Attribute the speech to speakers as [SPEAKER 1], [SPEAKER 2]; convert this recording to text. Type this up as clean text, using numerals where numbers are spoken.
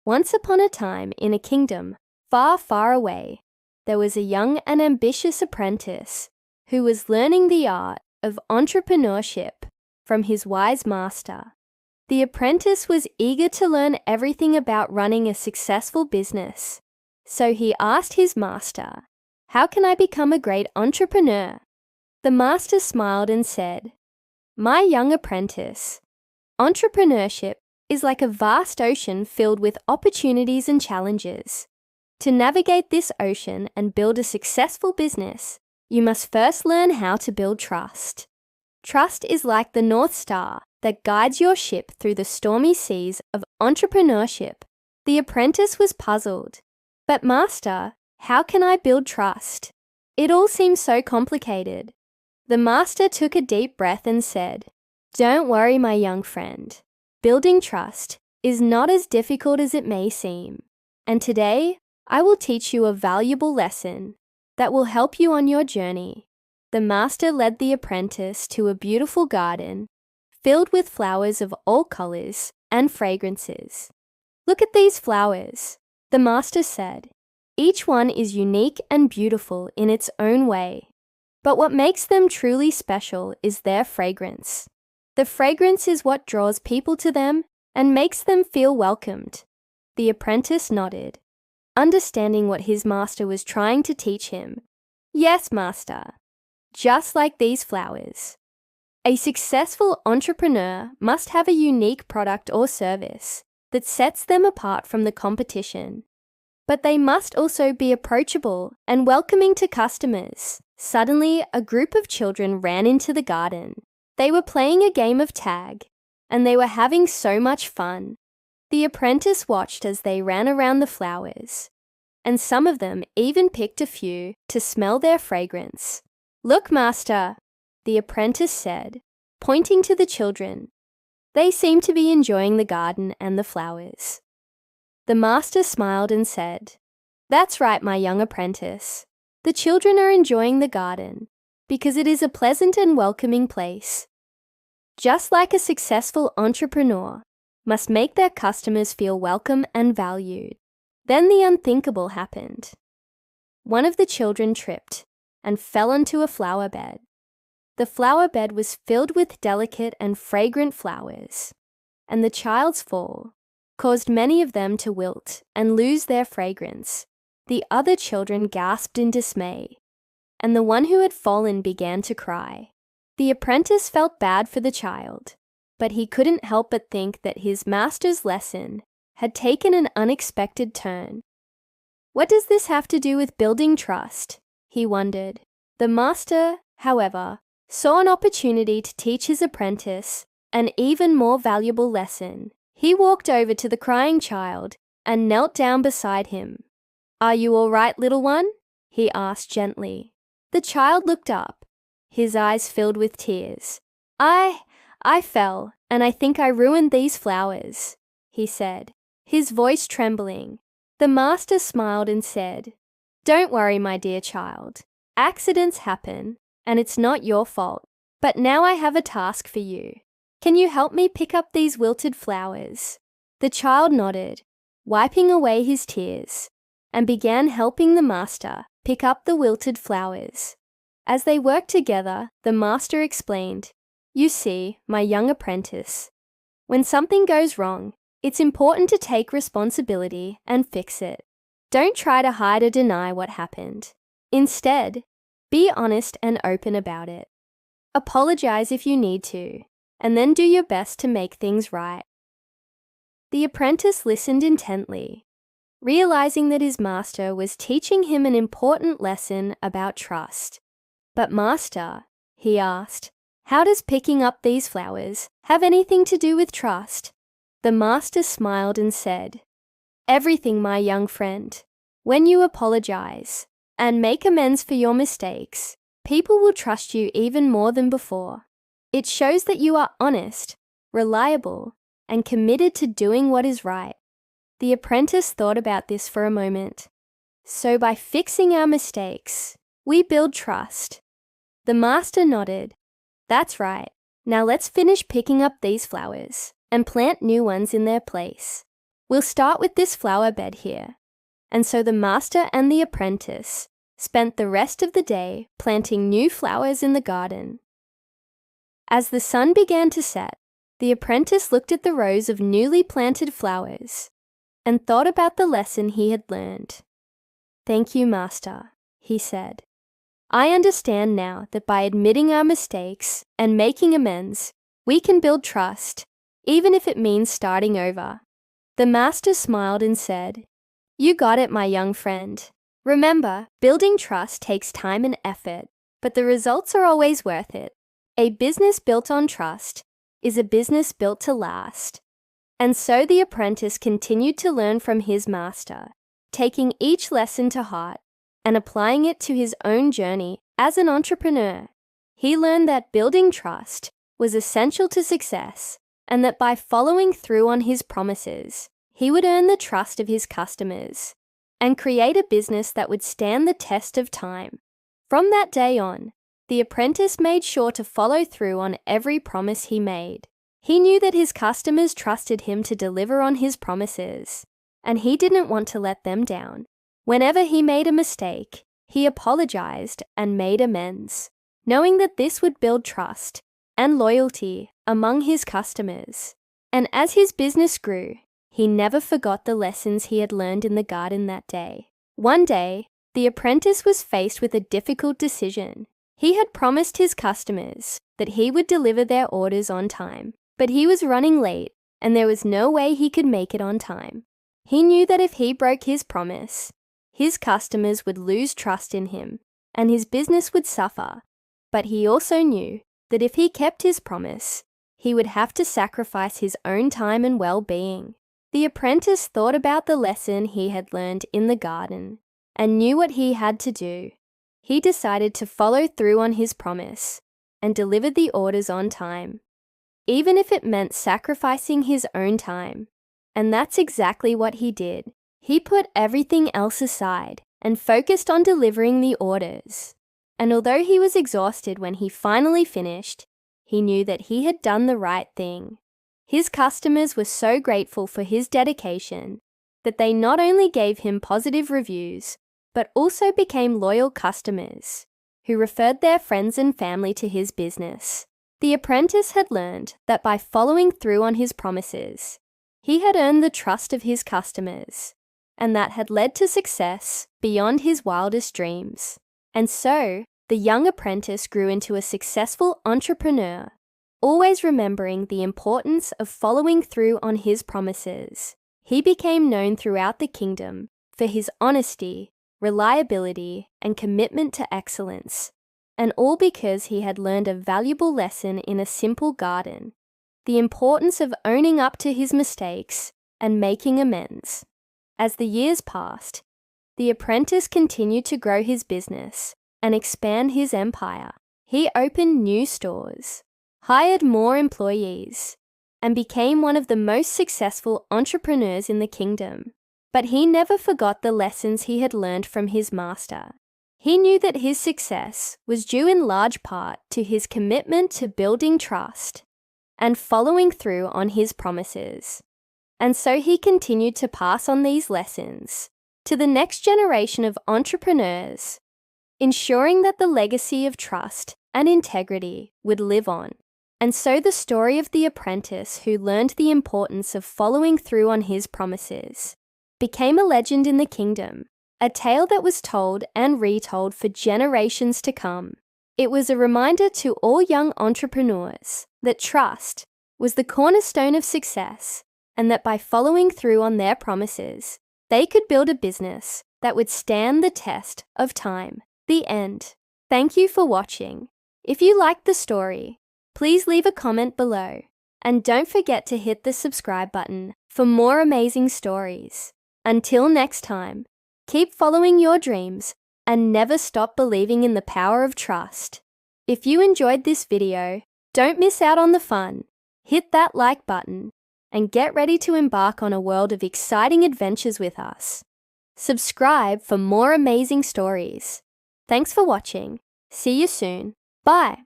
[SPEAKER 1] Once upon a time, in a kingdom far, far away, there was a young and ambitious apprentice who was learning the art of entrepreneurship from his wise master. The apprentice was eager to learn everything about running a successful business. So he asked his master, "How can I become a great entrepreneur?" The master smiled and said, "My young apprentice, entrepreneurship is like a vast ocean filled with opportunities and challenges. To navigate this ocean and build a successful business, you must first learn how to build trust. Trust is like the North Star that guides your ship through the stormy seas of entrepreneurship." The apprentice was puzzled. "But master, how can I build trust? It all seems so complicated." The master took a deep breath and said, "Don't worry, my young friend. Building trust is not as difficult as it may seem. And today, I will teach you a valuable lesson that will help you on your journey." The master led the apprentice to a beautiful garden filled with flowers of all colors and fragrances. "Look at these flowers," the master said. "Each one is unique and beautiful in its own way. But what makes them truly special is their fragrance. The fragrance is what draws people to them and makes them feel welcomed." The apprentice nodded, understanding what his master was trying to teach him. "Yes, master. Just like these flowers. A successful entrepreneur must have a unique product or service that sets them apart from the competition. But they must also be approachable and welcoming to customers." Suddenly, a group of children ran into the garden. They were playing a game of tag, and they were having so much fun. The apprentice watched as they ran around the flowers, and some of them even picked a few to smell their fragrance. "Look, master," the apprentice said, pointing to the children. "They seem to be enjoying the garden and the flowers." The master smiled and said, "That's right, my young apprentice. The children are enjoying the garden because it is a pleasant and welcoming place. Just like a successful entrepreneur must make their customers feel welcome and valued." Then the unthinkable happened. One of the children tripped and fell onto a flower bed. The flower bed was filled with delicate and fragrant flowers, and the child's fall caused many of them to wilt and lose their fragrance. The other children gasped in dismay, and the one who had fallen began to cry. The apprentice felt bad for the child, but he couldn't help but think that his master's lesson had taken an unexpected turn. What does this have to do with building trust? He wondered. The master, however, saw an opportunity to teach his apprentice an even more valuable lesson. He walked over to the crying child and knelt down beside him. "Are you all right, little one?" he asked gently. The child looked up, his eyes filled with tears. I fell, and I think I ruined these flowers," he said, his voice trembling. The master smiled and said, "Don't worry, my dear child. Accidents happen, and it's not your fault. But now I have a task for you. Can you help me pick up these wilted flowers?" The child nodded, wiping away his tears, and began helping the master pick up the wilted flowers. As they worked together, the master explained, "You see, my young apprentice, when something goes wrong, it's important to take responsibility and fix it. Don't try to hide or deny what happened. Instead, be honest and open about it. Apologize if you need to, and then do your best to make things right." The apprentice listened intently, realizing that his master was teaching him an important lesson about trust. "But master," he asked, "how does picking up these flowers have anything to do with trust?" The master smiled and said, "Everything, my young friend. When you apologize and make amends for your mistakes, people will trust you even more than before. It shows that you are honest, reliable, and committed to doing what is right." The apprentice thought about this for a moment. "So by fixing our mistakes, we build trust." The master nodded. "That's right. Now let's finish picking up these flowers and plant new ones in their place." We'll start with this flower bed here." And so the master and the apprentice spent the rest of the day planting new flowers in the garden. As the sun began to set, the apprentice looked at the rows of newly planted flowers and thought about the lesson he had learned. "Thank you, master," he said. "I understand now that by admitting our mistakes and making amends, we can build trust, even if it means starting over." The master smiled and said, "You got it, my young friend. Remember, building trust takes time and effort, but the results are always worth it. A business built on trust is a business built to last." And so the apprentice continued to learn from his master, taking each lesson to heart and applying it to his own journey as an entrepreneur. He learned that building trust was essential to success, and that by following through on his promises, he would earn the trust of his customers and create a business that would stand the test of time. From that day on, the apprentice made sure to follow through on every promise he made. He knew that his customers trusted him to deliver on his promises, and he didn't want to let them down. Whenever he made a mistake, he apologized and made amends, knowing that this would build trust and loyalty among his customers. And as his business grew, he never forgot the lessons he had learned in the garden that day. One day, the apprentice was faced with a difficult decision. He had promised his customers that he would deliver their orders on time, but he was running late and there was no way he could make it on time. He knew that if he broke his promise, his customers would lose trust in him and his business would suffer. But he also knew that if he kept his promise, he would have to sacrifice his own time and well-being. The apprentice thought about the lesson he had learned in the garden and knew what he had to do. He decided to follow through on his promise and deliver the orders on time, even if it meant sacrificing his own time. And that's exactly what he did. He put everything else aside and focused on delivering the orders. And although he was exhausted when he finally finished, he knew that he had done the right thing. His customers were so grateful for his dedication that they not only gave him positive reviews, but also became loyal customers who referred their friends and family to his business. The apprentice had learned that by following through on his promises, he had earned the trust of his customers, and that had led to success beyond his wildest dreams. And so, the young apprentice grew into a successful entrepreneur, always remembering the importance of following through on his promises. He became known throughout the kingdom for his honesty, reliability, and commitment to excellence, and all because he had learned a valuable lesson in a simple garden: the importance of owning up to his mistakes and making amends. As the years passed, the apprentice continued to grow his business and expand his empire. He opened new stores, hired more employees, and became one of the most successful entrepreneurs in the kingdom. But he never forgot the lessons he had learned from his master. He knew that his success was due in large part to his commitment to building trust and following through on his promises. And so he continued to pass on these lessons to the next generation of entrepreneurs, ensuring that the legacy of trust and integrity would live on. And so the story of the apprentice who learned the importance of following through on his promises became a legend in the kingdom, a tale that was told and retold for generations to come. It was a reminder to all young entrepreneurs that trust was the cornerstone of success, and that by following through on their promises, they could build a business that would stand the test of time. The end. Thank you for watching. If you liked the story, please leave a comment below, and don't forget to hit the subscribe button for more amazing stories. Until next time, keep following your dreams and never stop believing in the power of trust. If you enjoyed this video, don't miss out on the fun. Hit that like button and get ready to embark on a world of exciting adventures with us. Subscribe for more amazing stories. Thanks for watching. See you soon. Bye.